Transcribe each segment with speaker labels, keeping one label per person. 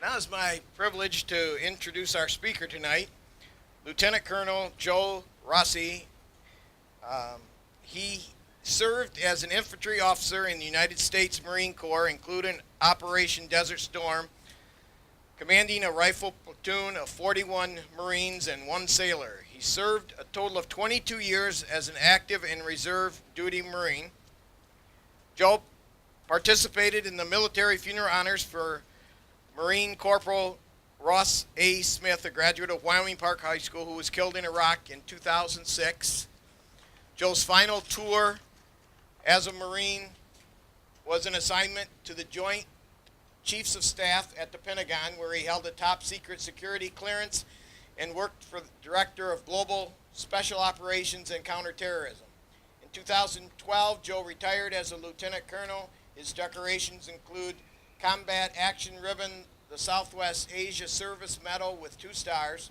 Speaker 1: Now it's my privilege to introduce our speaker tonight, Lieutenant Colonel Joe Rossi. He served as an infantry officer in the United States Marine Corps, including Operation Desert Storm, commanding a rifle platoon of 41 Marines and one sailor. He served a total of 22 years as an active and reserve duty Marine. Joe participated in the military funeral honors for Marine Corporal Ross A. Smith, a graduate of Wyoming Park High School who was killed in Iraq in 2006. Joe's final tour as a Marine was an assignment to the Joint Chiefs of Staff at the Pentagon, where he held a top secret security clearance and worked for the Director of Global Special Operations and Counterterrorism. In 2012, Joe retired as a Lieutenant Colonel. His decorations include Combat Action Ribbon, the Southwest Asia Service Medal with 2 stars,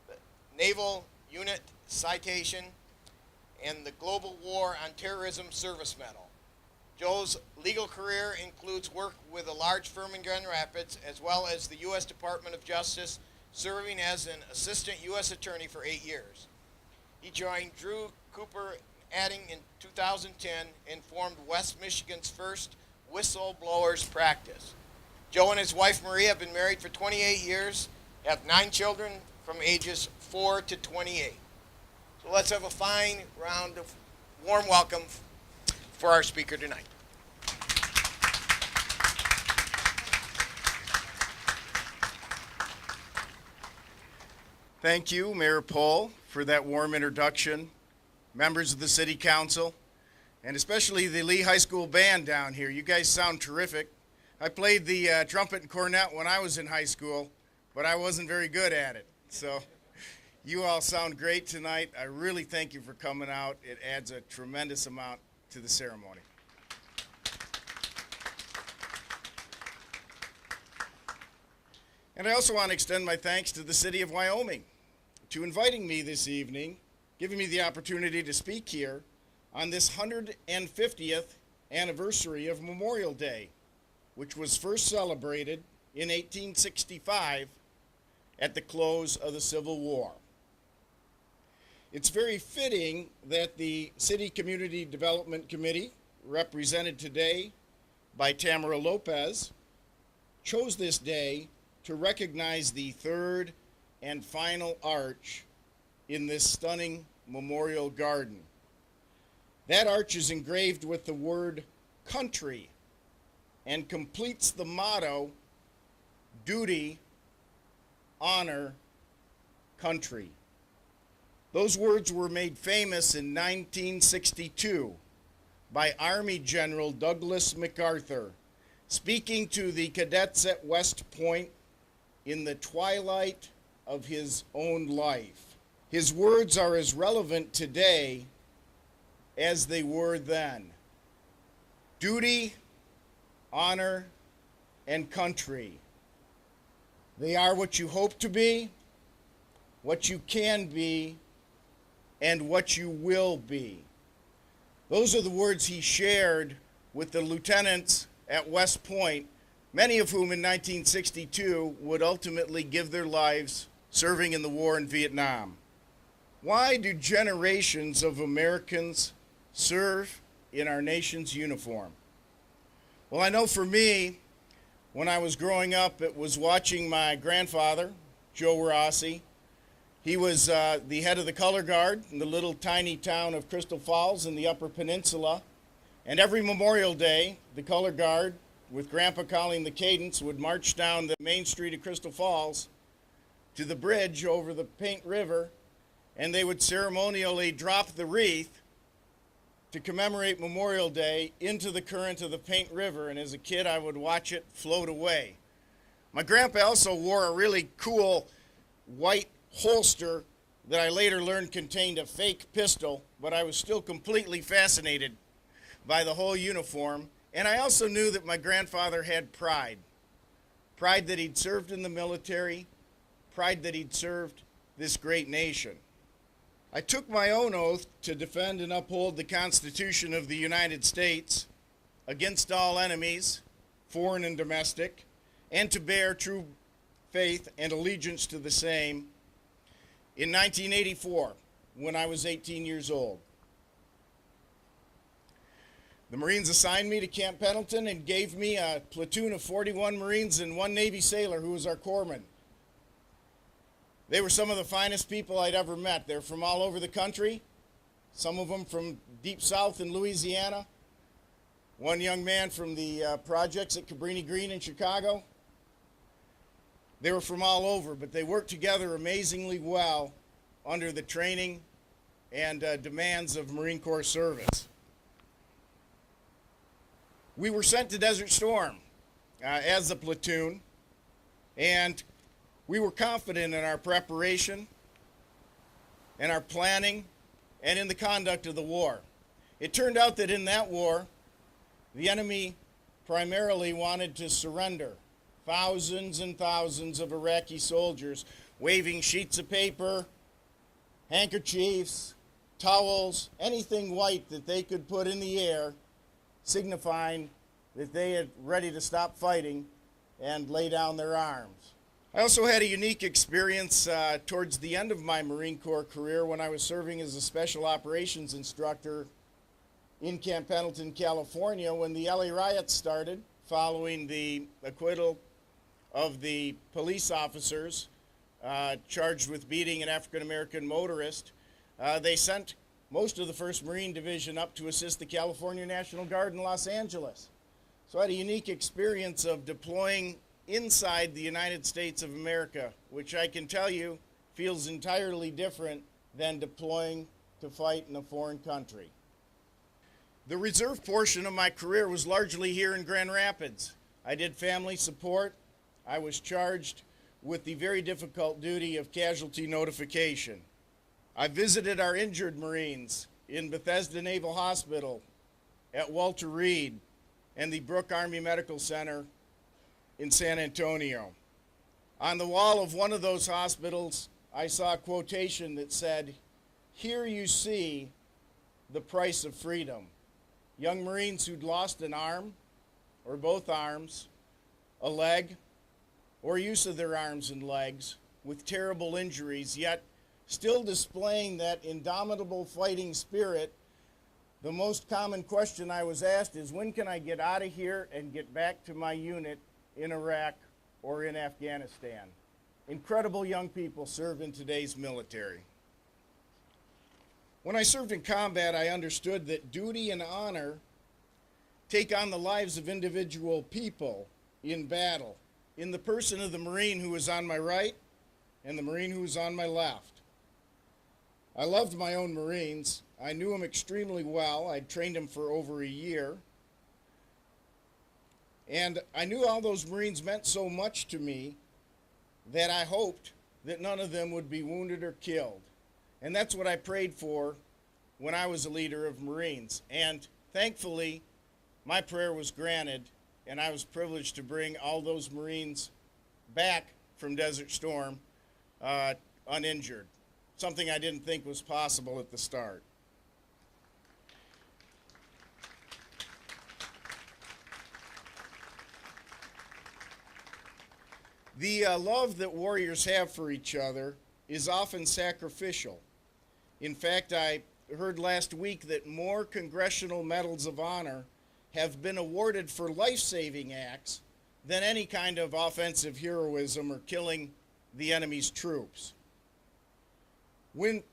Speaker 1: the Naval Unit Citation, and the Global War on Terrorism Service Medal. Joe's legal career includes work with a large firm in Grand Rapids, as well as the U.S. Department of Justice, serving as an assistant U.S. attorney for 8 years. He joined Drew Cooper Adding in 2010 and formed West Michigan's first whistleblowers practice. Joe and his wife Marie have been married for 28 years, have 9 children from ages 4 to 28. So let's have a fine round of warm welcome for our speaker tonight.
Speaker 2: Thank you, Mayor Pohl, for that warm introduction, members of the City Council, and especially the Lee High School band down here. You guys sound terrific. I played the trumpet and cornet when I was in high school, but I wasn't very good at it. So you all sound great tonight. I really thank you for coming out. It adds a tremendous amount to the ceremony. And I also want to extend my thanks to the City of Wyoming to inviting me this evening, giving me the opportunity to speak here on this 150th anniversary of Memorial Day, which was first celebrated in 1865 at the close of the Civil War. It's very fitting that the City Community Development Committee, represented today by Tamara Lopez, chose this day to recognize the third and final arch in this stunning memorial garden. That arch is engraved with the word country and completes the motto, duty, honor, country. Those words were made famous in 1962 by Army General Douglas MacArthur, speaking to the cadets at West Point in the twilight of his own life. His words are as relevant today as they were then. Duty, honor, and country. They are what you hope to be, what you can be, and what you will be. Those are the words he shared with the lieutenants at West Point, many of whom in 1962 would ultimately give their lives serving in the war in Vietnam. Why do generations of Americans serve in our nation's uniform? Well, I know for me, when I was growing up, it was watching my grandfather, Joe Rossi. He was the head of the color guard in the little tiny town of Crystal Falls in the Upper Peninsula. And every Memorial Day, the color guard, with Grandpa calling the cadence, would march down the main street of Crystal Falls to the bridge over the Paint River, and they would ceremonially drop the wreath to commemorate Memorial Day into the current of the Paint River, and as a kid I would watch it float away. My grandpa also wore a really cool white holster that I later learned contained a fake pistol, but I was still completely fascinated by the whole uniform. And I also knew that my grandfather had pride. Pride that he'd served in the military, pride that he'd served this great nation. I took my own oath to defend and uphold the Constitution of the United States against all enemies, foreign and domestic, and to bear true faith and allegiance to the same in 1984 when I was 18 years old. The Marines assigned me to Camp Pendleton and gave me a platoon of 41 Marines and one Navy sailor who was our corpsman. They were some of the finest people I'd ever met. They're from all over the country, some of them from deep south in Louisiana, one young man from the projects at Cabrini Green in Chicago. They were from all over, but they worked together amazingly well under the training and demands of Marine Corps service. We were sent to Desert Storm as a platoon, and we were confident in our preparation and our planning and in the conduct of the war. It turned out that in that war, the enemy primarily wanted to surrender. Thousands and thousands of Iraqi soldiers waving sheets of paper, handkerchiefs, towels, anything white that they could put in the air, signifying that they had ready to stop fighting and lay down their arms. I also had a unique experience towards the end of my Marine Corps career when I was serving as a special operations instructor in Camp Pendleton, California, when the LA riots started following the acquittal of the police officers charged with beating an African-American motorist. They sent most of the 1st Marine Division up to assist the California National Guard in Los Angeles. So I had a unique experience of deploying inside the United States of America, which I can tell you feels entirely different than deploying to fight in a foreign country. The reserve portion of my career was largely here in Grand Rapids. I did family support. I was charged with the very difficult duty of casualty notification. I visited our injured Marines in Bethesda Naval Hospital, at Walter Reed, and the Brooke Army Medical Center in San Antonio. On the wall of one of those hospitals, I saw a quotation that said, "Here you see the price of freedom." Young Marines who'd lost an arm, or both arms, a leg, or use of their arms and legs, with terrible injuries, yet still displaying that indomitable fighting spirit. The most common question I was asked is, when can I get out of here and get back to my unit in Iraq or in Afghanistan? Incredible young people serve in today's military. When I served in combat, I understood that duty and honor take on the lives of individual people in battle, in the person of the Marine who was on my right and the Marine who was on my left. I loved my own Marines. I knew them extremely well. I'd trained them for over a year. And I knew all those Marines meant so much to me that I hoped that none of them would be wounded or killed. And that's what I prayed for when I was a leader of Marines. And thankfully, my prayer was granted, and I was privileged to bring all those Marines back from Desert Storm uninjured, something I didn't think was possible at the start. The love that warriors have for each other is often sacrificial. In fact, I heard last week that more Congressional Medals of Honor have been awarded for life-saving acts than any kind of offensive heroism or killing the enemy's troops. When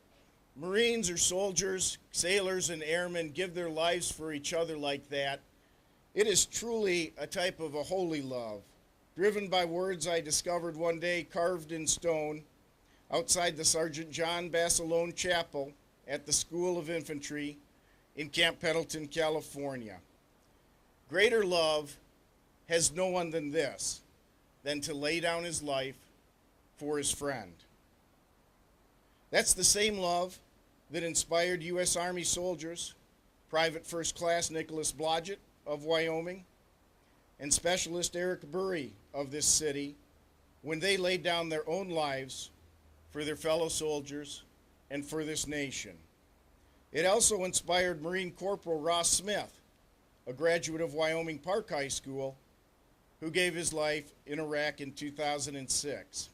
Speaker 2: Marines or soldiers, sailors and airmen give their lives for each other like that, it is truly a type of a holy love, driven by words I discovered one day carved in stone outside the Sergeant John Basilone Chapel at the School of Infantry in Camp Pendleton, California. Greater love has no one than this, than to lay down his life for his friend. That's the same love that inspired U.S. Army soldiers, Private First Class Nicholas Blodgett of Wyoming, and Specialist Eric Burry of this city when they laid down their own lives for their fellow soldiers and for this nation. It also inspired Marine Corporal Ross Smith, a graduate of Wyoming Park High School, who gave his life in Iraq in 2006.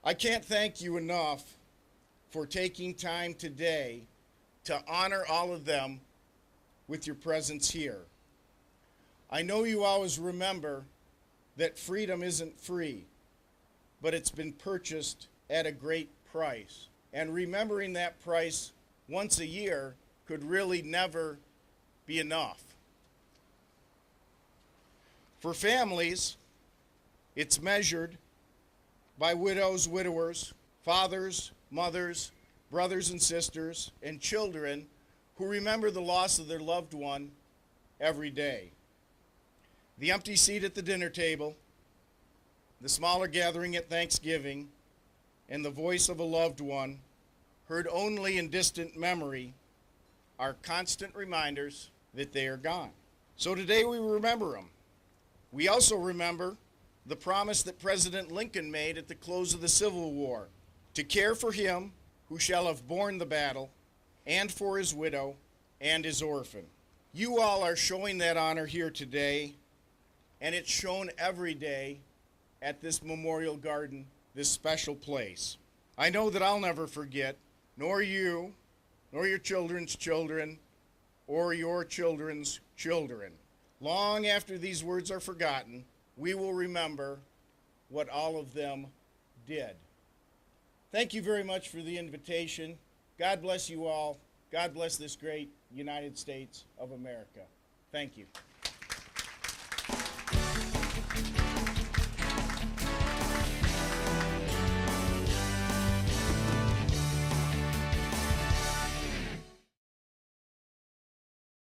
Speaker 2: I can't thank you enough for taking time today to honor all of them with your presence here. I know you always remember that freedom isn't free, but it's been purchased at a great price. And remembering that price once a year could really never be enough. For families, it's measured by widows, widowers, fathers, mothers, brothers and sisters, and children who remember the loss of their loved one every day. The empty seat at the dinner table, the smaller gathering at Thanksgiving, and the voice of a loved one, heard only in distant memory, are constant reminders that they are gone. So today we remember them. We also remember the promise that President Lincoln made at the close of the Civil War, to care for him who shall have borne the battle, and for his widow and his orphan. You all are showing that honor here today, and it's shown every day at this memorial garden, this special place. I know that I'll never forget, nor you, nor your children's children, or your children's children. Long after these words are forgotten, we will remember what all of them did. Thank you very much for the invitation. God bless you all. God bless this great United States of America. Thank you.